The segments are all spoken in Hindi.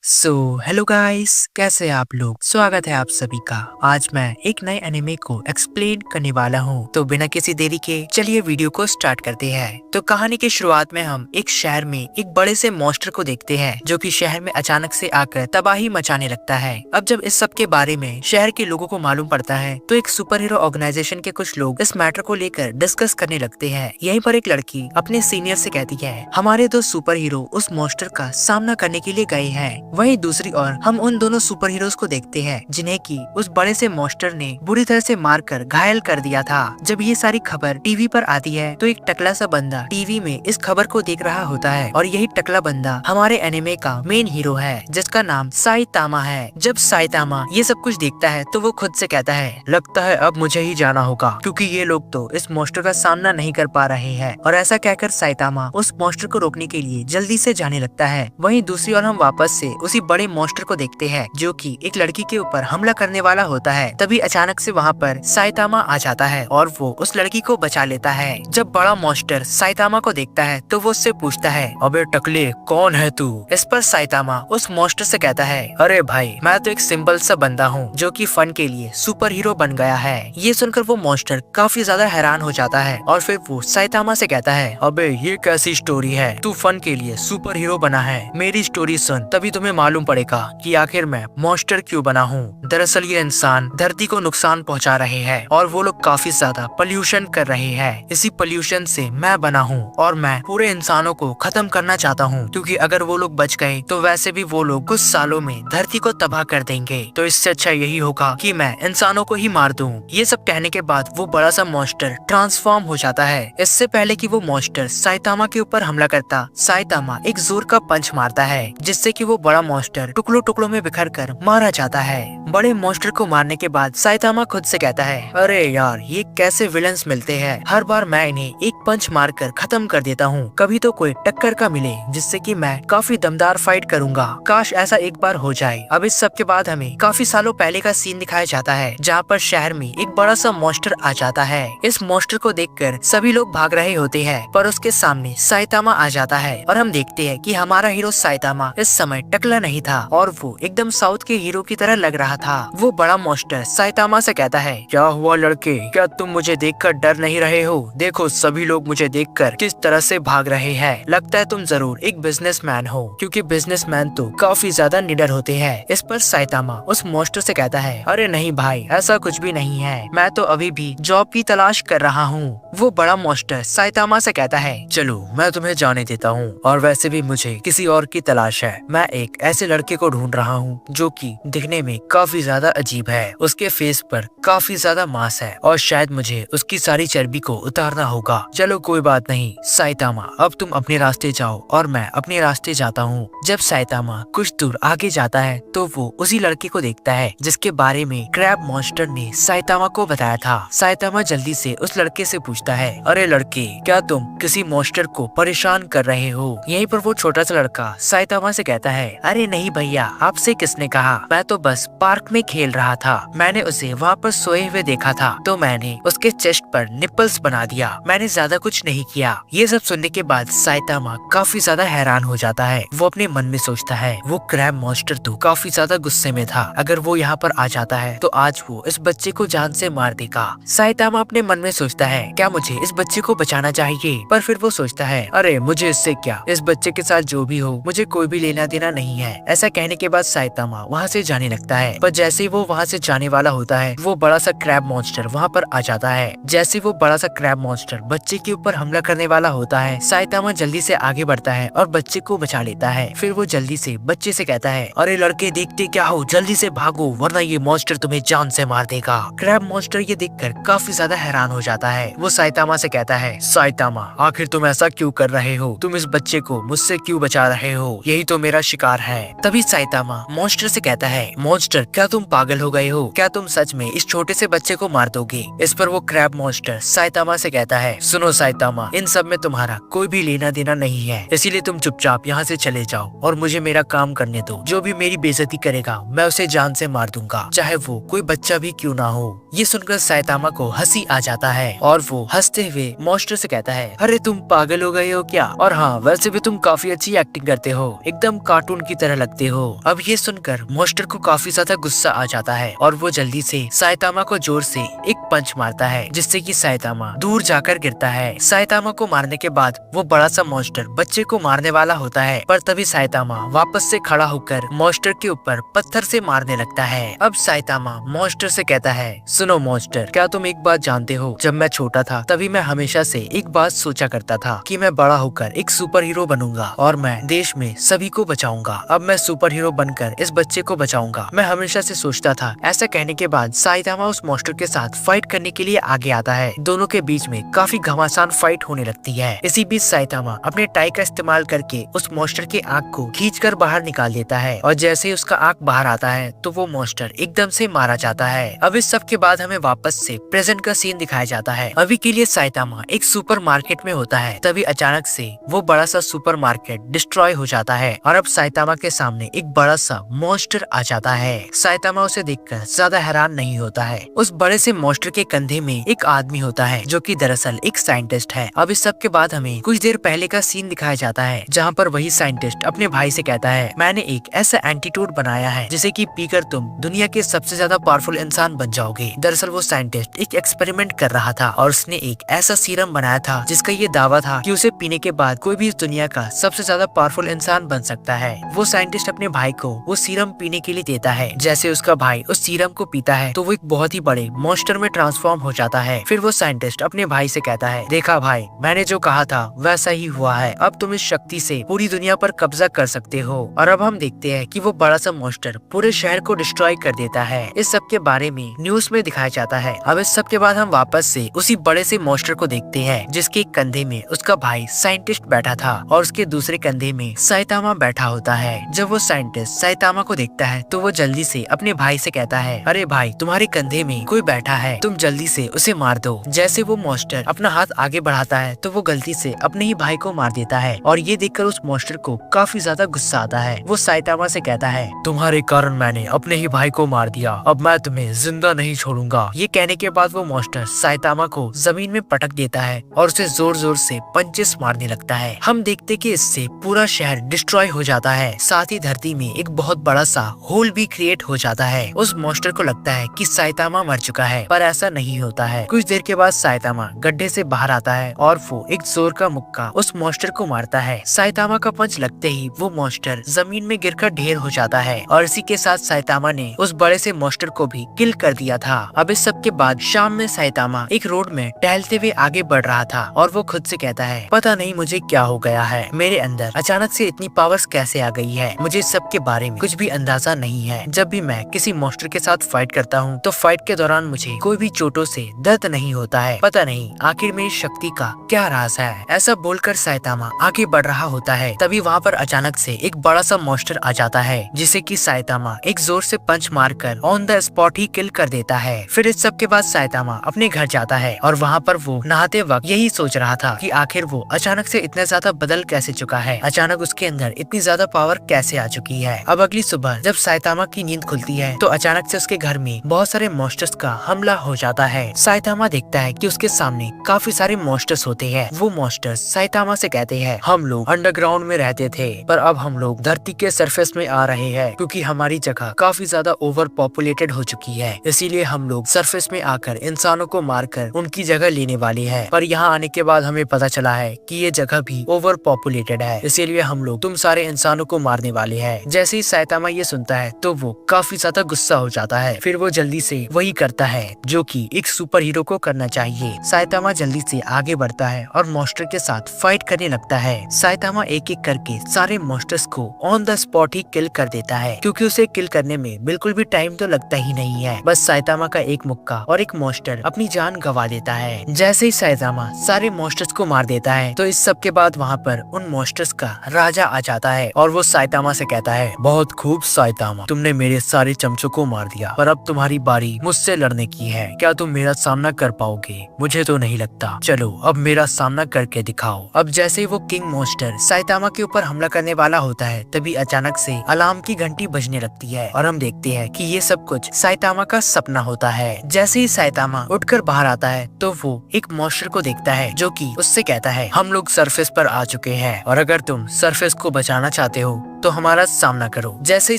हेलो गाइस, कैसे हैं आप लोग। स्वागत है आप सभी का। आज मैं एक नए एनिमे को एक्सप्लेन करने वाला हूँ। तो बिना किसी देरी के चलिए वीडियो को स्टार्ट करते हैं। तो कहानी की शुरुआत में हम एक शहर में एक बड़े से मॉन्स्टर को देखते हैं जो कि शहर में अचानक से आकर तबाही मचाने लगता है। अब जब इस सब के बारे में शहर के लोगों को मालूम पड़ता है तो एक सुपर हीरो ऑर्गेनाइजेशन के कुछ लोग इस मैटर को लेकर डिस्कस करने लगते हैं। यहीं पर एक लड़की अपने सीनियर से कहती है, हमारे दो सुपर हीरो उस मॉन्स्टर का सामना करने के लिए गए हैं। वहीं दूसरी ओर हम उन दोनों सुपर हीरोज को देखते हैं जिन्हें कि उस बड़े से मॉन्स्टर ने बुरी तरह से मारकर घायल कर दिया था। जब ये सारी खबर टीवी पर आती है तो एक टकला सा बंदा टीवी में इस खबर को देख रहा होता है और यही टकला बंदा हमारे एनिमे का मेन हीरो है जिसका नाम साइतामा है। जब साइतामा ये सब कुछ देखता है तो वो खुद से कहता है, लगता है अब मुझे ही जाना होगा क्योंकि ये लोग तो इस मॉन्स्टर का सामना नहीं कर पा रहे हैं। और ऐसा कहकर साइतामा उस मॉन्स्टर को रोकने के लिए जल्दी से जाने लगता है। वहीं दूसरी ओर हम वापस से उसी बड़े मॉन्स्टर को देखते हैं जो कि एक लड़की के ऊपर हमला करने वाला होता है। तभी अचानक से वहाँ पर साइतामा आ जाता है और वो उस लड़की को बचा लेता है। जब बड़ा मॉन्स्टर साइतामा को देखता है तो वो उससे पूछता है, अबे टकले कौन है तू। इस पर साइतामा उस मॉन्स्टर से कहता है, अरे भाई मैं तो एक सिंपल सा बंदा हूँ जो कि फन के लिए सुपर हीरो बन गया है। ये सुनकर वो मॉन्स्टर काफी ज्यादा हैरान हो जाता है और फिर वो साइतामा से कहता है, अबे ये कैसी स्टोरी है, तू फन के लिए सुपर हीरो बना है। मेरी स्टोरी सुन तभी तुम्हें मालूम पड़ेगा कि आखिर मैं मॉन्स्टर क्यों बना हूँ। दरअसल ये इंसान धरती को नुकसान पहुँचा रहे हैं और वो लोग काफी ज्यादा पोल्यूशन कर रहे हैं। इसी पोल्यूशन से मैं बना हूँ और मैं पूरे इंसानों को खत्म करना चाहता हूँ क्योंकि अगर वो लोग बच गए तो वैसे भी वो लोग कुछ सालों में धरती को तबाह कर देंगे। तो इससे अच्छा यही होगा कि मैं इंसानों को ही मार दूँ। ये सब कहने के बाद वो बड़ा सा मॉन्स्टर ट्रांसफॉर्म हो जाता है। इससे पहले कि वो मॉन्स्टर साइतामा के ऊपर हमला करता, साइतामा एक जोर का पंच मारता है जिससे कि वो बड़ा मॉन्स्टर टुकड़ों टुकड़ों में बिखर कर मारा जाता है। बड़े मॉन्स्टर को मारने के बाद साइतामा खुद से कहता है, अरे यार ये कैसे विलन्स मिलते हैं, हर बार मैं इन्हें एक पंच मारकर खत्म कर देता हूँ। कभी तो कोई टक्कर का मिले जिससे कि मैं काफी दमदार फाइट करूंगा। काश ऐसा एक बार हो जाए। अब इस सब के बाद हमें काफी सालों पहले का सीन दिखाया जाता है जहाँ पर शहर में एक बड़ा सा मॉन्स्टर आ जाता है। इस मॉन्स्टर को देखकर सभी लोग भाग रहे होते हैं पर उसके सामने साइतामा आ जाता है और हम देखते हैं कि हमारा हीरो साइतामा इस समय टकला नहीं था और वो एकदम साउथ के हीरो की तरह लग रहा था। वो बड़ा मॉन्स्टर साइतामा से कहता है, क्या हुआ लड़के, क्या तुम मुझे देखकर डर नहीं रहे हो। देखो सभी लोग मुझे देखकर किस तरह से भाग रहे हैं। लगता है तुम जरूर एक बिजनेसमैन हो क्योंकि बिजनेसमैन तो काफी ज्यादा निडर होते हैं। इस पर साइतामा उस मॉन्स्टर से कहता है, अरे नहीं भाई ऐसा कुछ भी नहीं है, मैं तो अभी भी जॉब की तलाश कर रहा हूँ। वो बड़ा मॉन्स्टर साइतामा से कहता है, चलो मैं तुम्हें जाने देता हूँ और वैसे भी मुझे किसी और की तलाश है। मैं एक ऐसे लड़के को ढूंढ रहा हूँ जो कि दिखने में काफी ज्यादा अजीब है। उसके फेस पर काफी ज्यादा मांस है और शायद मुझे उसकी सारी चर्बी को उतारना होगा। चलो कोई बात नहीं साइतामा, अब तुम अपने रास्ते जाओ और मैं अपने रास्ते जाता हूँ। जब साइतामा कुछ दूर आगे जाता है तो वो उसी लड़के को देखता है जिसके बारे में क्रैब मॉन्स्टर ने साइतामा को बताया था। साइतामा जल्दी से उस लड़के से पूछता है, अरे लड़के क्या तुम किसी मॉन्स्टर को परेशान कर रहे हो। यहीं पर वो छोटा सा लड़का साइतामा से कहता है, अरे नहीं भैया आपसे किसने कहा, मैं तो बस पार्क में खेल रहा था। मैंने उसे वहाँ पर सोए हुए देखा था तो मैंने उसके चेस्ट पर निपल्स बना दिया, मैंने ज्यादा कुछ नहीं किया। ये सब सुनने के बाद साइतामा काफी ज्यादा हैरान हो जाता है। वो अपने मन में सोचता है, वो क्रैब मॉन्स्टर तो काफी ज्यादा गुस्से में था, अगर वो यहाँ पर आ जाता है तो आज वो इस बच्चे को जान से मार देगा। साइतामा अपने मन में सोचता है, क्या मुझे इस बच्चे को बचाना चाहिए, पर फिर वो सोचता है, अरे मुझे इससे क्या, इस बच्चे के साथ जो भी हो मुझे कोई भी लेना देना नहीं है। ऐसा कहने के बाद साइतामा वहाँ से जाने लगता है पर जैसे ही वो वहाँ से जाने वाला होता है वो बड़ा सा क्रैब मॉन्स्टर वहाँ पर आ जाता है। जैसे वो बड़ा सा क्रैब मॉन्स्टर बच्चे के ऊपर हमला करने वाला होता है साइतामा जल्दी से आगे बढ़ता है और बच्चे को बचा लेता है। फिर वो जल्दी से बच्चे से कहता है, अरे लड़के देखते क्या हो, जल्दी से भागो वरना ये मॉन्स्टर तुम्हें जान से मार देगा। क्रैब मॉन्स्टर ये देखकर काफी ज्यादा हैरान हो जाता है। वो साइतामा से कहता है, साइतामा आखिर तुम ऐसा क्यों कर रहे हो, तुम इस बच्चे को मुझसे क्यों बचा रहे हो, यही तो मेरा शिकार है। तभी साइतामा मॉन्स्टर से कहता है, मॉन्स्टर क्या तुम पागल हो गए हो, क्या तुम सच में इस छोटे से बच्चे को मार दोगे। इस पर वो क्रैब मॉन्स्टर साइतामा से कहता है, सुनो साइतामा इन सब में तुम्हारा कोई भी लेना देना नहीं है, इसीलिए तुम चुपचाप यहाँ से चले जाओ और मुझे मेरा काम करने दो। जो भी मेरी बेइज्जती करेगा मैं उसे जान से मार दूंगा, चाहे वो कोई बच्चा भी क्यों ना हो। ये सुनकर साइतामा को हंसी आ जाता है और वो हंसते हुए मॉन्स्टर से कहता है, अरे तुम पागल हो गए हो क्या, और हाँ वैसे भी तुम काफी अच्छी एक्टिंग करते हो, एकदम कार्टून की की तरह लगते हो। अब ये सुनकर मॉन्स्टर को काफी ज्यादा गुस्सा आ जाता है और वो जल्दी से साइतामा को जोर से एक पंच मारता है, जिससे कि साइतामा दूर जाकर गिरता है। साइतामा को मारने के बाद वो बड़ा सा मॉन्स्टर बच्चे को मारने वाला होता है, पर तभी साइतामा वापस से खड़ा होकर मॉन्स्टर के ऊपर पत्थर से मारने लगता है। अब साइतामा मॉन्स्टर से कहता है, सुनो मॉन्स्टर, क्या तुम एक बात जानते हो? जब मैं छोटा था तभी मैं हमेशा से एक बात सोचा करता था कि मैं बड़ा होकर एक सुपर हीरो बनूंगा और मैं देश में सभी को बचाऊंगा। अब मैं सुपर हीरो बनकर इस बच्चे को बचाऊंगा, मैं हमेशा से सोचता था। ऐसा कहने के बाद साइतामा उस मॉन्स्टर के साथ फाइट करने के लिए आगे आता है। दोनों के बीच में काफी घमासान फाइट होने लगती है। इसी बीच साइतामा अपने टाई का इस्तेमाल करके उस मॉन्स्टर के आँख को खींचकर बाहर निकाल देता है और जैसे ही उसका आँख बाहर आता है तो वो मॉन्स्टर एकदम से मारा जाता है। अब इस सब के बाद हमें वापस से प्रेजेंट का सीन दिखाया जाता है। अभी के लिए साइतामा एक सुपर मार्केट में होता है, तभी अचानक से वो बड़ा सा सुपर मार्केट डिस्ट्रॉय हो जाता है और अब साइतामा के सामने एक बड़ा सा मॉन्स्टर आ जाता है। साइतामा उसे देखकर ज्यादा हैरान नहीं होता है। उस बड़े से मॉन्स्टर के कंधे में एक आदमी होता है जो कि दरअसल एक साइंटिस्ट है। अब इस सब के बाद हमें कुछ देर पहले का सीन दिखाया जाता है जहाँ पर वही साइंटिस्ट अपने भाई से कहता है, मैंने एक ऐसा एंटीट्यूड बनाया है जिसे कि पीकर तुम दुनिया के सबसे ज्यादा पावरफुल इंसान बन जाओगे। दरअसल वो साइंटिस्ट एक एक्सपेरिमेंट कर रहा था और उसने एक ऐसा सीरम बनाया था जिसका ये दावा था कि उसे पीने के बाद कोई भी इस दुनिया का सबसे ज्यादा पावरफुल इंसान बन सकता है। वो साइंटिस्ट अपने भाई को वो सीरम पीने के लिए देता है। जैसे उसका भाई उस सीरम को पीता है तो वो एक बहुत ही बड़े मॉन्स्टर में ट्रांसफॉर्म हो जाता है। फिर वो साइंटिस्ट अपने भाई से कहता है, देखा भाई, मैंने जो कहा था वैसा ही हुआ है। अब तुम इस शक्ति से पूरी दुनिया पर कब्जा कर सकते हो। और अब हम देखते हैं कि वो बड़ा सा मॉन्स्टर पूरे शहर को डिस्ट्रॉय कर देता है। इस सब के बारे में न्यूज में दिखाया जाता है। अब इस सब के बाद हम वापस से उसी बड़े से मॉन्स्टर को देखते हैं जिसके कंधे में उसका भाई साइंटिस्ट बैठा था और उसके दूसरे कंधे में साइतामा बैठा होता है। जब वो साइंटिस्ट साइतामा को देखता है तो वो जल्दी से अपने भाई से कहता है, अरे भाई, तुम्हारे कंधे में कोई बैठा है, तुम जल्दी से उसे मार दो। जैसे वो मॉन्स्टर अपना हाथ आगे बढ़ाता है तो वो गलती से अपने ही भाई को मार देता है और ये देखकर उस मॉन्स्टर को काफी ज्यादा गुस्सा आता है। वो साइतामा से कहता है, तुम्हारे कारण मैंने अपने ही भाई को मार दिया, अब मैं तुम्हें जिंदा नहीं छोड़ूंगा। ये कहने के बाद वो मॉन्स्टर साइतामा को जमीन में पटक देता है और उसे जोर जोर से पंचेस मारने लगता है। हम देखते कि इससे पूरा शहर डिस्ट्रॉय हो जाता है, साथ ही धरती में एक बहुत बड़ा सा होल भी क्रिएट हो जाता है। उस मॉन्स्टर को लगता है कि साइतामा मर चुका है, पर ऐसा नहीं होता है। कुछ देर के बाद साइतामा गड्ढे से बाहर आता है और वो एक जोर का मुक्का उस मॉन्स्टर को मारता है। साइतामा का पंच लगते ही वो मॉन्स्टर जमीन में गिरकर ढेर हो जाता है और इसी के साथ साइतामा ने उस बड़े से मॉन्स्टर को भी किल कर दिया था। अब इस सब के बाद शाम में साइतामा एक रोड में टहलते हुए आगे बढ़ रहा था और वो खुद से कहता है, पता नहीं मुझे क्या हो गया है, मेरे अंदर अचानक से इतनी पावर्स कैसे आ गई है, मुझे इस सब के बारे में कुछ भी अंदाजा नहीं है। जब भी मैं किसी मॉन्स्टर के साथ फाइट करता हूँ तो फाइट के दौरान मुझे कोई भी चोटों से दर्द नहीं होता है, पता नहीं आखिर मेरी शक्ति का क्या राज है। ऐसा बोलकर साइतामा आगे बढ़ रहा होता है, तभी वहाँ पर अचानक से एक बड़ा सा मॉन्स्टर आ जाता है जिसे कि साइतामा एक जोर से पंच मारकर ऑन द स्पॉट ही किल कर देता है। फिर इस सब के बाद साइतामा अपने घर जाता है और वहाँ पर वो नहाते वक्त यही सोच रहा था कि आखिर वो अचानक से इतना ज्यादा बदल कैसे चुका है, अचानक उसके अंदर इतनी ज्यादा पावर कैसे आ चुकी है। अब अगली सुबह जब साइतामा की नींद खुलती है तो अचानक से उसके घर में बहुत सारे मॉन्स्टर्स का हमला हो जाता है। साइतामा देखता है कि उसके सामने काफी सारे मॉन्स्टर्स होते हैं। वो मॉन्स्टर्स साइतामा से कहते हैं, हम लोग अंडरग्राउंड में रहते थे पर अब हम लोग धरती के सरफेस में आ रहे हैं क्योंकि हमारी जगह काफी ज्यादा ओवर पॉपुलेटेड हो चुकी है, इसीलिए हम लोग सरफेस में आकर इंसानों को मारकर उनकी जगह लेने वाले हैं। पर यहाँ आने के बाद हमें पता चला है कि ये जगह भी ओवर पॉपुलेटेड है, इसीलिए हम लोग तुम सारे इंसानों को मारने वाले हैं। जैसे ही साइतामा ये सुनता है तो वो काफी ज्यादा गुस्सा हो जाता है। फिर वो जल्दी से वही करता है जो कि एक सुपर हीरो को करना चाहिए। साइतामा जल्दी से आगे बढ़ता है और मॉन्स्टर के साथ फाइट करने लगता है। साइतामा एक एक करके सारे मॉन्स्टर्स को ऑन द स्पॉट ही किल कर देता है क्योंकि उसे किल करने में बिल्कुल भी टाइम तो लगता ही नहीं है। बस साइतामा का एक मुक्का और एक मॉन्स्टर अपनी जान गवा देता है। जैसे ही साइतामा सारे मॉन्स्टर्स को मार देता है तो इस सब के बाद वहाँ पर उन मॉन्स्टर्स का राजा आ जाता है और वो साइतामा से कहता है, बहुत खूब साइतामा, तुमने मेरे सारे चमचों को मार दिया, पर अब तुम्हारी बारी मुझसे लड़ने की है। क्या तुम मेरा सामना कर पाओगे? मुझे तो नहीं लगता। चलो अब मेरा सामना करके दिखाओ। अब जैसे ही वो किंग मॉन्स्टर साइतामा के ऊपर हमला करने वाला होता है तभी अचानक से अलार्म की घंटी बजने लगती है और हम देखते हैं कि ये सब कुछ साइतामा का सपना होता है। जैसे ही साइतामा उठकर बाहर आता है तो वो एक मॉन्स्टर को देखता है जो कि उससे कहता है, हम लोग सरफेस पर आ चुके हैं और अगर तुम सरफेस को बचाना चाहते हो तो हमारा सामना करो। जैसे ही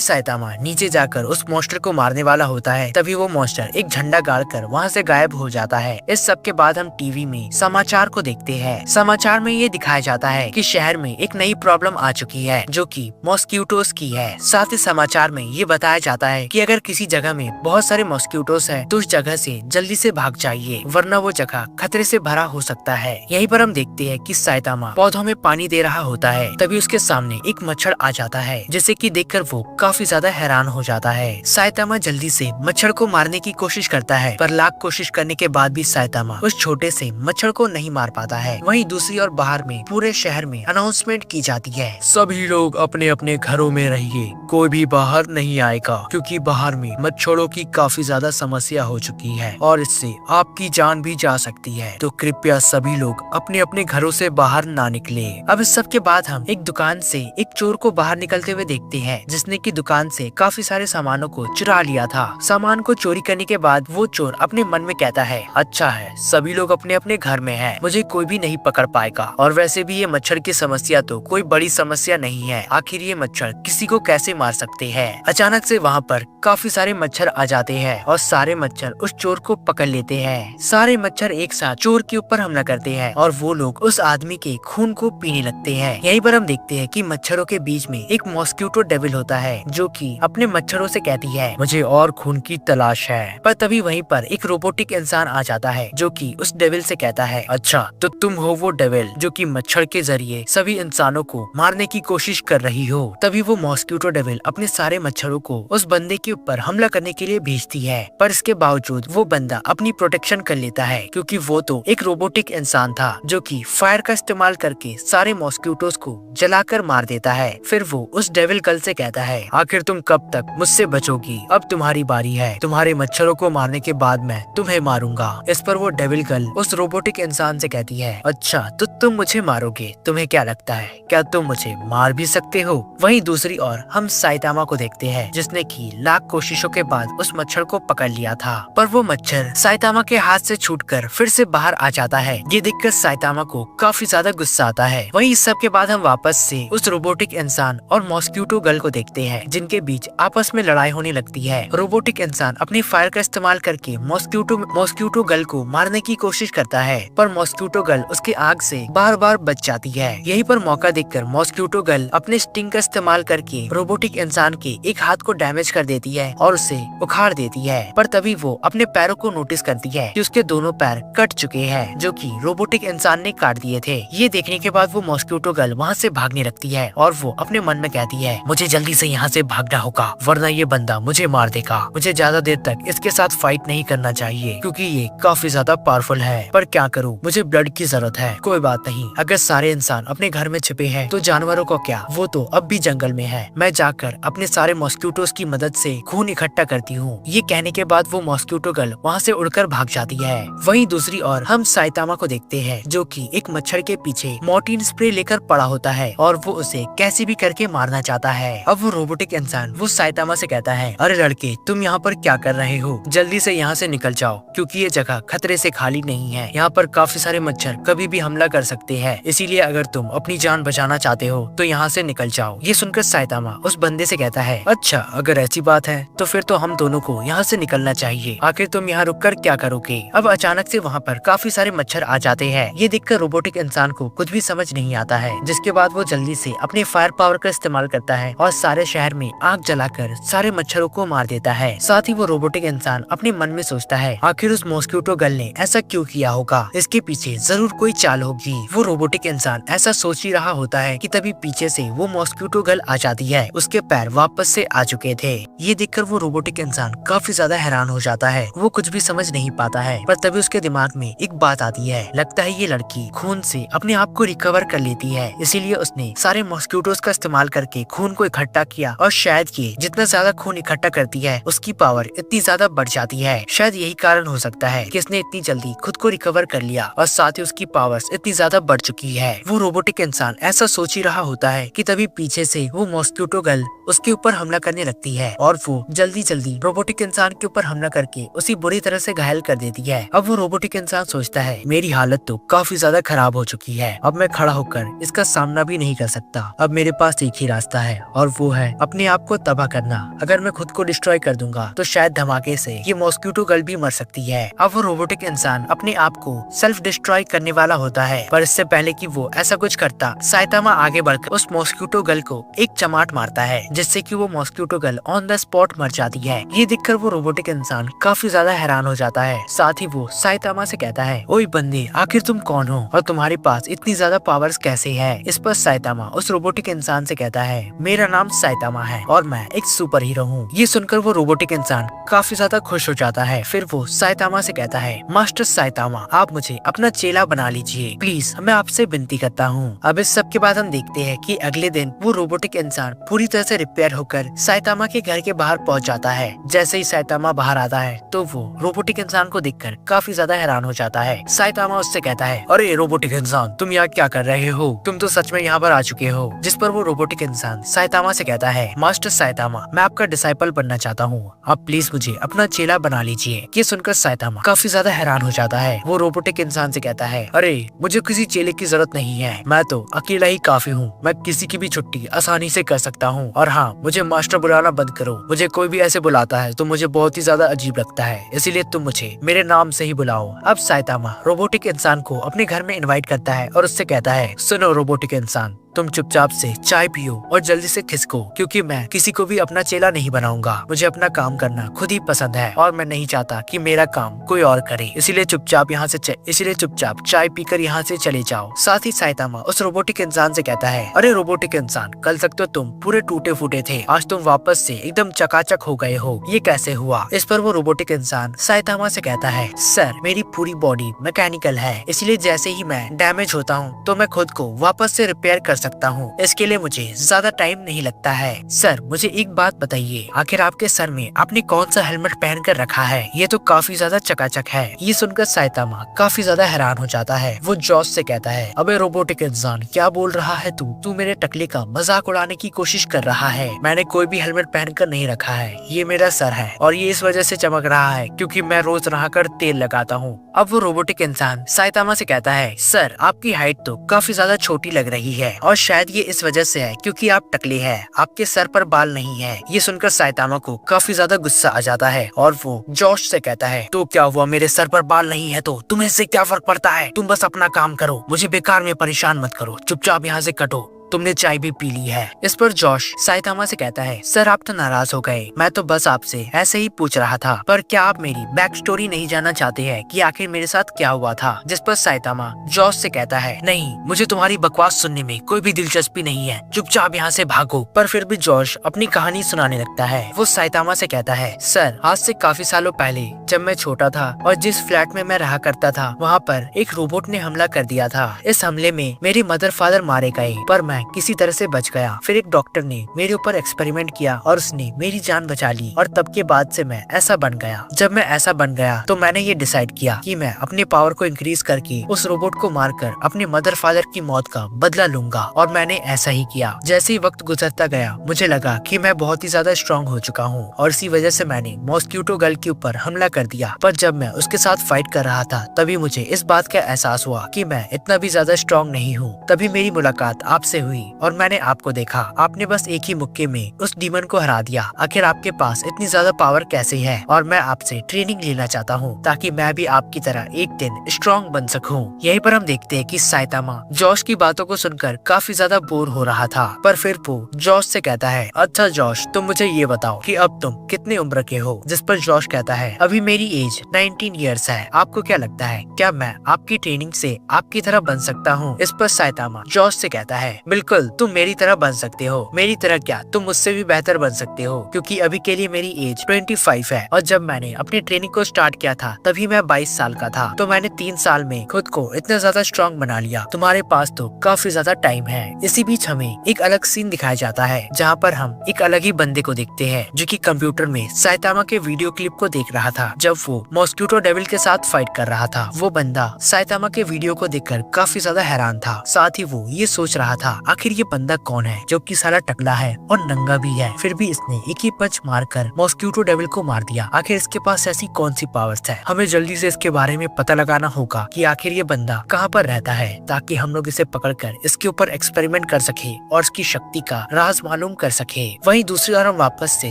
साइतामा नीचे जाकर उस मॉन्स्टर को मारने वाला होता है, तभी वो मॉन्स्टर एक झंडा गाड़कर वहाँ से गायब हो जाता है। इस सब के बाद हम टीवी में समाचार को देखते हैं। समाचार में ये दिखाया जाता है कि शहर में एक नई प्रॉब्लम आ चुकी है जो कि मॉस्किटोस की है। साथ ही समाचार में ये बताया जाता है कि अगर किसी जगह में बहुत सारे मॉस्किटोस है तो उस जगह से जल्दी से भाग जाइए, वरना वो जगह खतरे से भरा हो सकता है। यहीं पर हम देखते हैं कि साइतामा पौधों में पानी दे रहा होता है, तभी उसके सामने एक मच्छर आ जाता है, जिसे कि देखकर वो काफी ज्यादा हैरान हो जाता है। साइतामा जल्दी से मच्छर को मारने की कोशिश करता है, पर लाख कोशिश करने के बाद भी साइतामा उस छोटे से मच्छर को नहीं मार पाता है। वहीं दूसरी ओर बाहर में पूरे शहर में अनाउंसमेंट की जाती है, सभी लोग अपने अपने घरों में रहिए, कोई भी बाहर नहीं आएगा, क्योंकि बाहर में मच्छरों की काफी ज्यादा समस्या हो चुकी है और इससे आपकी जान भी जा सकती है, तो कृपया सभी लोग अपने अपने घरों से बाहर ना निकले। अब इस सब के बाद हम एक दुकान से एक चोर को बाहर निकलते हुए देखते हैं, जिसने की दुकान से काफी सारे सामानों को चुरा लिया था। सामान को चोरी करने के बाद वो चोर अपने मन में कहता है, अच्छा है सभी लोग अपने अपने घर में हैं, मुझे कोई भी नहीं पकड़ पाएगा, और वैसे भी ये मच्छर की समस्या तो कोई बड़ी समस्या नहीं है, आखिर ये मच्छर किसी को कैसे मार सकते हैं। अचानक से वहाँ पर काफी सारे मच्छर आ जाते हैं और सारे मच्छर उस चोर को पकड़ लेते हैं। सारे मच्छर एक साथ चोर के ऊपर हमला करते हैं और वो लोग उस आदमी के खून को पीने लगते हैं। यहीं पर हम देखते हैं कि मच्छरों के बीच में एक मॉस्किटो डेविल होता है, जो कि अपने मच्छरों से कहती है, मुझे और खून की तलाश है। पर तभी वहीं पर एक रोबोटिक इंसान आ जाता है, जो कि उस डेविल से कहता है, अच्छा तो तुम हो वो डेविल जो कि मच्छर के जरिए सभी इंसानों को मारने की कोशिश कर रही हो। तभी वो मॉस्किटो डेविल अपने सारे मच्छरों को उस बंदे के ऊपर हमला करने के लिए भेजती है, पर इसके बावजूद वो बंदा अपनी प्रोटेक्शन कर लेता है, क्योंकि वो तो एक रोबोटिक इंसान था जो कि फायर का इस्तेमाल करके सारे मॉस्किटोस को जलाकर मार देता है। फिर वो उस डेविल गर्ल से कहता है, आखिर तुम कब तक मुझसे बचोगी, अब तुम्हारी बारी है, तुम्हारे मच्छरों को मारने के बाद मैं तुम्हें मारूंगा। इस पर वो डेविल गर्ल उस रोबोटिक इंसान से कहती है, अच्छा तो तुम मुझे मारोगे, तुम्हें क्या लगता है क्या तुम मुझे मार भी सकते हो। वहीं दूसरी ओर हम साइतामा को देखते हैं, जिसने की लाख कोशिशों के बाद उस मच्छर को पकड़ लिया था, पर वो मच्छर साइतामा के हाथ से छूटकर फिर से बाहर आ जाता है। ये देखकर साइतामा को काफी ज्यादा गुस्सा आता है। वहीं इस सब के बाद हम वापस से उस रोबोटिक इंसान और मॉस्किटो गर्ल को देखते हैं, जिनके बीच आपस में लड़ाई होने लगती है। रोबोटिक इंसान अपनी फायर का इस्तेमाल करके मॉस्किटो गर्ल को मारने की कोशिश करता है, पर मॉस्किटो गर्ल उसके आग से बार बार बच जाती है। यहीं पर मौका देखकर मॉस्किटो गर्ल अपने स्टिंग का इस्तेमाल करके रोबोटिक इंसान के एक हाथ को डैमेज कर देती है और उसे उखाड़ देती है, पर तभी वो अपने पैरों को नोटिस करती है कि उसके दोनों पैर कट चुके हैं, जो कि रोबोटिक इंसान ने काट दिए थे। ये देखने के बाद वो मॉस्किटो गर्ल वहाँ से भागने लगती है और वो अपने मन में कहती है, मुझे जल्दी से यहाँ से भागना होगा, वरना ये बंदा मुझे मार देगा। मुझे ज्यादा देर तक इसके साथ फाइट नहीं करना चाहिए, क्योंकि ये काफी ज्यादा पावरफुल है, पर क्या करूँ, मुझे ब्लड की जरूरत है। कोई बात नहीं, अगर सारे इंसान अपने घर में छिपे हैं तो जानवरों को क्या, वो तो अब भी जंगल में है। मैं जाकर अपने सारे मॉस्किटोस की मदद से खून इकट्ठा करती हूँ। ये कहने के बाद वो मॉस्किटो गर्ल वहाँ से उड़कर भाग जाती है। वहीं दूसरी ओर हम साइतामा को देखते हैं, जो कि एक मच्छर के पीछे मोर्टीन स्प्रे लेकर पड़ा होता है और वो उसे कैसे भी करके मारना चाहता है। अब वो रोबोटिक इंसान वो साइतामा से कहता है, अरे लड़के तुम यहाँ पर क्या कर रहे हो, जल्दी से यहाँ से निकल जाओ, क्योंकि ये जगह खतरे से खाली नहीं है। यहाँ पर काफी सारे मच्छर कभी भी हमला कर सकते हैं, इसीलिए अगर तुम अपनी जान बचाना चाहते हो तो यहाँ से निकल जाओ। ये सुनकर साइतामा उस बंदे से कहता है, अच्छा अगर ऐसी बात है तो फिर तो हम दोनों को यहाँ से निकलना चाहिए, आखिर तुम यहाँ रुककर क्या करोगे। अब अचानक से वहाँ पर काफी सारे मच्छर आ जाते हैं। ये देखकर रोबोटिक इंसान को कुछ भी समझ नहीं आता है, जिसके बाद वो जल्दी से अपने फायर पावर का इस्तेमाल करता है और सारे शहर में आग जलाकर सारे मच्छरों को मार देता है। साथ ही वो रोबोटिक इंसान अपने मन में सोचता है, आखिर उस मॉस्किटो गर्ल ने ऐसा क्यों किया होगा, इसके पीछे जरूर कोई चाल होगी। वो रोबोटिक इंसान ऐसा सोच ही रहा होता है कि तभी पीछे से वो मॉस्किटो गर्ल आ जाती है। उसके पैर वापस से आ चुके थे। ये देखकर वो रोबोटिक इंसान काफी ज्यादा हैरान हो जाता है, वो कुछ भी समझ नहीं पाता है, पर तभी उसके दिमाग में एक बात आती है, लगता है ये लड़की खून से अपने आप को रिकवर कर लेती है, इसीलिए उसने सारे मॉस्किटोस का इस्तेमाल करके खून को इकट्ठा किया और शायद ये जितना ज्यादा खून इकट्ठा करती है उसकी पावर इतनी ज्यादा बढ़ जाती है। शायद यही कारण हो सकता है कि इसने इतनी जल्दी खुद को रिकवर कर लिया और साथ ही उसकी पावर्स इतनी ज्यादा बढ़ चुकी है। वो रोबोटिक इंसान ऐसा सोच ही रहा होता है कि तभी पीछे से वो मॉस्किटो गर्ल उसके ऊपर हमला करने लगती है और वो जल्दी जल्दी रोबोटिक इंसान के ऊपर हमला करके उसी बुरी तरह से घायल कर देती है। अब वो रोबोटिक इंसान सोचता है, मेरी हालत तो काफी ज्यादा खराब हो चुकी है, अब मैं खड़ा होकर इसका सामना भी नहीं कर सकता, अब मेरे पास पास एक ही रास्ता है और वो है अपने आप को तबाह करना। अगर मैं खुद को डिस्ट्रॉय कर दूंगा तो शायद धमाके से ये मॉस्क्यूटो गर्ल भी मर सकती है। अब वो रोबोटिक इंसान अपने आप को सेल्फ डिस्ट्रॉय करने वाला होता है, पर इससे पहले कि वो ऐसा कुछ करता, साइतामा आगे बढ़कर उस मॉस्क्यूटो गर्ल को एक चमाट मारता है, जिससे कि वो mosquito girl on the spot मर जाती है। ये देखकर वो रोबोटिक इंसान काफी ज्यादा हैरान हो जाता है। साथ ही वो साइतामा से कहता है, ओए बंदे, आखिर तुम कौन हो और तुम्हारे पास इतनी ज्यादा पावर्स कैसे है? इस पर साइतामा उस रोबोटिक इंसान से कहता है, मेरा नाम साइतामा है और मैं एक सुपर हीरो हूँ। ये सुनकर वो रोबोटिक इंसान काफी ज्यादा खुश हो जाता है। फिर वो साइतामा से कहता है, मास्टर साइतामा, आप मुझे अपना चेला बना लीजिए प्लीज, मैं आपसे विनती करता हूँ। अब इस सब के बाद हम देखते हैं कि अगले दिन वो रोबोटिक इंसान पूरी तरह से रिपेयर होकर साइतामा के घर के बाहर पहुंच जाता है। जैसे ही साइतामा बाहर आता है तो वो रोबोटिक इंसान को देखकर काफी ज्यादा हैरान हो जाता है। साइतामा उससे कहता है, अरे रोबोटिक इंसान, तुम यहाँ क्या कर रहे हो? तुम तो सच में यहाँ पर आ चुके हो। जिस पर वो रोबोटिक इंसान साइतामा से कहता है, मास्टर साइतामा, मैं आपका डिसाइपल बनना चाहता हूँ, आप प्लीज मुझे अपना चेला बना लीजिए। ये सुनकर साइतामा काफी ज्यादा हैरान हो जाता है। वो रोबोटिक इंसान से कहता है, अरे मुझे किसी चेले की जरूरत नहीं है, मैं तो अकेला ही काफी हूँ, मैं किसी की भी छुट्टी आसानी से कर सकता हूँ। और हाँ, मुझे मास्टर बुलाना बंद करो, मुझे कोई भी ऐसे बुलाता है तो मुझे बहुत ही ज्यादा अजीब लगता है, इसीलिए तुम मुझे मेरे नाम से ही बुलाओ। अब साइतामा रोबोटिक इंसान को अपने घर में इनवाइट करता है और उससे कहता है, सुनो रोबोटिक इंसान, तुम चुपचाप से चाय पियो और जल्दी से खिसको, क्योंकि मैं किसी को भी अपना चेला नहीं बनाऊंगा। मुझे अपना काम करना खुद ही पसंद है और मैं नहीं चाहता कि मेरा काम कोई और करे, इसीलिए चुपचाप चाय पीकर यहाँ से चले जाओ। साथ ही साइतामा उस रोबोटिक इंसान से कहता है, अरे रोबोटिक इंसान, कल तक तो तुम पूरे टूटे फूटे थे, आज तुम वापस से एकदम चकाचक हो गए हो, ये कैसे हुआ? इस पर वो रोबोटिक इंसान साइतामा से कहता है, सर मेरी पूरी बॉडी मैकेनिकल है, इसलिए जैसे ही मैं डैमेज होता हूँ तो मैं खुद को वापस से रिपेयर कर सकता हूँ, इसके लिए मुझे ज्यादा टाइम नहीं लगता है। सर मुझे एक बात बताइए, आखिर आपके सर में आपने कौन सा हेलमेट पहन कर रखा है? ये तो काफी ज्यादा चकाचक है। ये सुनकर साइतामा काफी ज्यादा हैरान हो जाता है। वो जॉस से कहता है, अबे रोबोटिक इंसान, क्या बोल रहा है तू मेरे टकले का मजाक उड़ाने की कोशिश कर रहा है। मैंने कोई भी हेलमेट पहन कर नहीं रखा है, ये मेरा सर है और ये इस वजह से चमक रहा है क्योंकि मैं रोज नहाकर तेल लगाता हूँ। अब वो रोबोटिक इंसान साइतामा से कहता है, सर आपकी हाइट तो काफी ज्यादा छोटी लग रही है और शायद ये इस वजह से है क्योंकि आप टकले हैं, आपके सर पर बाल नहीं है। ये सुनकर साइतामा को काफी ज्यादा गुस्सा आ जाता है और वो जॉश से कहता है, तो क्या हुआ, मेरे सर पर बाल नहीं है तो तुम्हें इससे क्या फर्क पड़ता है? तुम बस अपना काम करो, मुझे बेकार में परेशान मत करो, चुपचाप यहाँ से कटो, तुमने चाय भी पी ली है। इस पर जॉश साइतामा से कहता है, सर आप तो नाराज हो गए, मैं तो बस आपसे ऐसे ही पूछ रहा था, पर क्या आप मेरी बैक स्टोरी नहीं जानना चाहते हैं कि आखिर मेरे साथ क्या हुआ था? जिस पर साइतामा जॉश से कहता है, नहीं, मुझे तुम्हारी बकवास सुनने में कोई भी दिलचस्पी नहीं है, चुपचाप यहाँ से भागो। पर फिर भी जॉश अपनी कहानी सुनाने लगता है। वो साइतामा से कहता है, सर आज से काफी सालों पहले जब मैं छोटा था और जिस फ्लैट में मैं रहा करता था वहाँ पर एक रोबोट ने हमला कर दिया था। इस हमले में मेरे मदर फादर मारे गए, पर मैं किसी तरह से बच गया। फिर एक डॉक्टर ने मेरे ऊपर एक्सपेरिमेंट किया और उसने मेरी जान बचा ली और तब के बाद से मैं ऐसा बन गया। जब मैं ऐसा बन गया तो मैंने ये डिसाइड किया कि मैं अपने पावर को इंक्रीज करके उस रोबोट को मारकर अपने मदर फादर की मौत का बदला लूंगा और मैंने ऐसा ही किया। जैसे ही वक्त गुजरता गया मुझे लगा कि मैं बहुत ही ज्यादा स्ट्रॉन्ग हो चुका हूँ और इसी वजह से मैंने मॉस्क्यूटो गर्ल के ऊपर हमला कर दिया। पर जब मैं उसके साथ फाइट कर रहा था तभी मुझे इस बात का एहसास हुआ कि मैं इतना भी ज्यादा स्ट्रॉन्ग नहीं हूँ। तभी मेरी मुलाकात आपसे हुई और मैंने आपको देखा। आपने बस एक ही मुक्के में उस डीमन को हरा दिया। आखिर आपके पास इतनी ज्यादा पावर कैसे है? और मैं आपसे ट्रेनिंग लेना चाहता हूँ ताकि मैं भी आपकी तरह एक दिन स्ट्रॉन्ग बन सकूं। यहीं पर हम देखते हैं कि साइतामा जॉश की बातों को सुनकर काफी ज्यादा बोर हो रहा था। पर फिर वो जॉश से कहता है, अच्छा जॉश, तुम मुझे ये बताओ कि अब तुम कितने उम्र के हो? जिस पर जॉश कहता है, अभी मेरी एज 19 इयर्स है। आपको क्या लगता है, क्या मैं आपकी ट्रेनिंग से आपकी तरह बन सकता हूँ? इस पर साइतामा जॉश से कहता है, बिल्कुल, तुम मेरी तरह बन सकते हो। मेरी तरह क्या, तुम मुझसे भी बेहतर बन सकते हो क्योंकि अभी के लिए मेरी एज 25 है और जब मैंने अपनी ट्रेनिंग को स्टार्ट किया था तभी मैं 22 साल का था। तो मैंने 3 साल में खुद को इतना ज्यादा स्ट्रॉन्ग बना लिया। तुम्हारे पास तो काफी ज्यादा टाइम है। इसी बीच हमें एक अलग सीन दिखाया जाता है जहाँ पर हम एक अलग ही बंदे को देखते हैं जो कि कंप्यूटर में साइतामा के वीडियो क्लिप को देख रहा था जब वो मॉस्क्यूटो डेविल के साथ फाइट कर रहा था। वो बंदा साइतामा के वीडियो को देखकर काफी ज्यादा हैरान था। साथ ही वो ये सोच रहा था आखिर ये बंदा कौन है जो कि साला टकला है और नंगा भी है, फिर भी इसने एक ही पंच मारकर मॉस्क्यूटो डेविल को मार दिया। आखिर इसके पास ऐसी कौन सी पावर्स है? हमें जल्दी से इसके बारे में पता लगाना होगा कि आखिर ये बंदा कहाँ पर रहता है, ताकि हम लोग इसे पकड़कर इसके ऊपर एक्सपेरिमेंट कर सके और इसकी शक्ति का राज मालूम कर सके। वहीं दूसरी ओर हम वापस से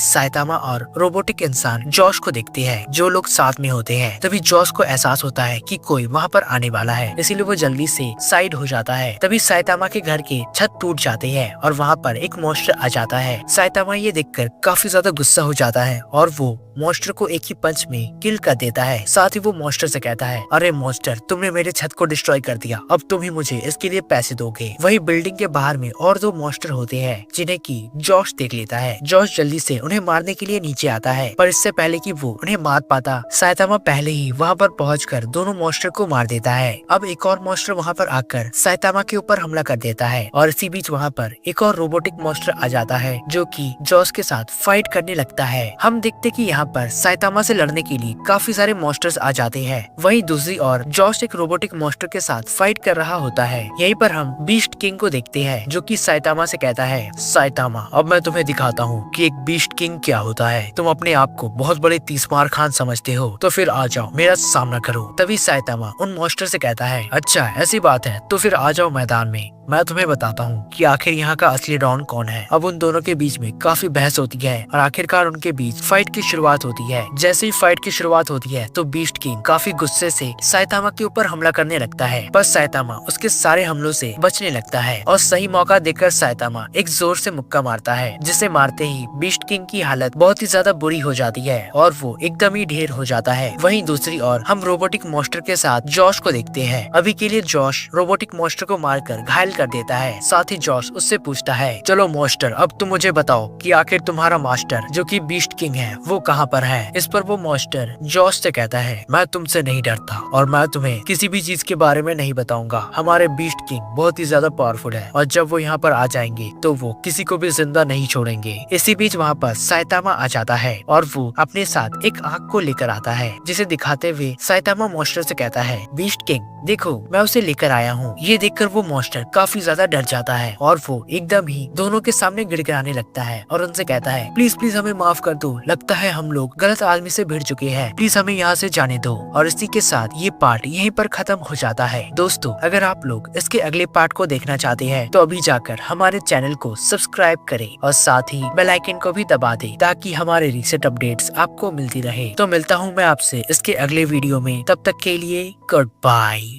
साइतामा और रोबोटिक इंसान जॉश को देखते हैं, जो लोग साथ में होते हैं। तभी जॉश को एहसास होता है कि कोई वहाँ पर आने वाला है, इसीलिए वो जल्दी से साइड हो जाता है। तभी साइतामा के घर के छत टूट जाते हैं और वहाँ पर एक मॉन्स्टर आ जाता है। साइतामा ये देखकर काफी ज्यादा गुस्सा हो जाता है और वो मॉन्स्टर को एक ही पंच में किल कर देता है। साथ ही वो मॉन्स्टर से कहता है, अरे मॉन्स्टर, तुमने मेरे छत को डिस्ट्रॉय कर दिया, अब तुम ही मुझे इसके लिए पैसे दोगे। वही बिल्डिंग के बाहर में और दो मॉन्स्टर होते हैं, जिन्हें की जॉश देख लेता है। जॉश जल्दी से उन्हें मारने के लिए नीचे आता है, पर इससे पहले कि वो उन्हें मार पाता, साइतामा पहले ही वहाँ पर पहुंचकर दोनों मॉन्स्टर को मार देता है। अब एक और मॉन्स्टर वहाँ पर आकर साइतामा के ऊपर हमला कर देता है और इसी बीच वहाँ पर एक और रोबोटिक मॉन्स्टर आ जाता है, जो कि जॉश के साथ फाइट करने लगता है। हम देखते कि यहाँ पर साइतामा से लड़ने के लिए काफी सारे मॉन्स्टर्स आ जाते हैं। वहीं दूसरी ओर जॉश एक रोबोटिक मॉन्स्टर के साथ फाइट कर रहा होता है। यहीं पर हम बीस्ट किंग को देखते हैं, जो कि साइतामा से कहता है, साइतामा, अब मैं तुम्हें दिखाता हूँ कि एक बीस्ट किंग क्या होता है। तुम अपने आप को बहुत बड़े तीसमार खान समझते हो, तो फिर आ जाओ, मेरा सामना करो। तभी साइतामा उन मॉन्स्टर से कहता है, अच्छा ऐसी बात है, तो फिर आ जाओ मैदान में, मैं तुम्हें बताता हूँ कि आखिर यहाँ का असली डॉन कौन है। अब उन दोनों के बीच में काफी बहस होती है और आखिरकार उनके बीच फाइट की शुरुआत होती है। जैसे ही फाइट की शुरुआत होती है तो बीस्ट किंग काफी गुस्से से साइतामा के ऊपर हमला करने लगता है, पर साइतामा उसके सारे हमलों से बचने लगता है और सही मौका देखकर साइतामा एक जोर से मुक्का मारता है, जिसे मारते ही बीस्ट किंग की हालत बहुत ही ज्यादा बुरी हो जाती है और वो एकदम ही ढेर हो जाता है। वहीं दूसरी ओर हम रोबोटिक मॉन्स्टर के साथ जॉश को देखते हैं। अभी के लिए जॉश रोबोटिक मॉन्स्टर को मारकर घायल कर देता है। साथ ही जॉश उससे पूछता है, चलो मॉन्स्टर, अब तुम मुझे बताओ कि आखिर तुम्हारा मास्टर जो कि बीस्ट किंग है वो कहाँ पर है। इस पर वो मॉन्स्टर जॉश से कहता है, मैं तुमसे नहीं डरता और मैं तुम्हें किसी भी चीज के बारे में नहीं बताऊंगा। हमारे बीस्ट किंग बहुत ही ज्यादा पावरफुल है और जब वो यहाँ पर आ जाएंगे तो वो किसी को भी जिंदा नहीं छोड़ेंगे। इसी बीच वहाँ पर साइतामा आ जाता है और वो अपने साथ एक आग को लेकर आता है, जिसे दिखाते हुए साइतामा मॉन्स्टर से कहता है, बीस्ट किंग देखो, मैं उसे लेकर आया हूँ। ये देखकर वो मॉन्स्टर काफी ज्यादा डर जाता है और वो एकदम ही दोनों के सामने गिड़गिड़ाने लगता है और उनसे कहता है, प्लीज प्लीज हमें माफ कर दो, लगता है हम लोग गलत आदमी से भिड़ चुके हैं, प्लीज हमें यहाँ से जाने दो। और इसी के साथ ये पार्ट यहीं पर खत्म हो जाता है। दोस्तों, अगर आप लोग इसके अगले पार्ट को देखना चाहते हैं तो अभी जाकर हमारे चैनल को सब्सक्राइब करें और साथ ही बेल आइकन को भी दबा दें, ताकि हमारे रीसेंट अपडेट्स आपको मिलती रहे। तो मिलता हूँ मैं आपसे इसके अगले वीडियो में, तब तक के लिए गुड बाय।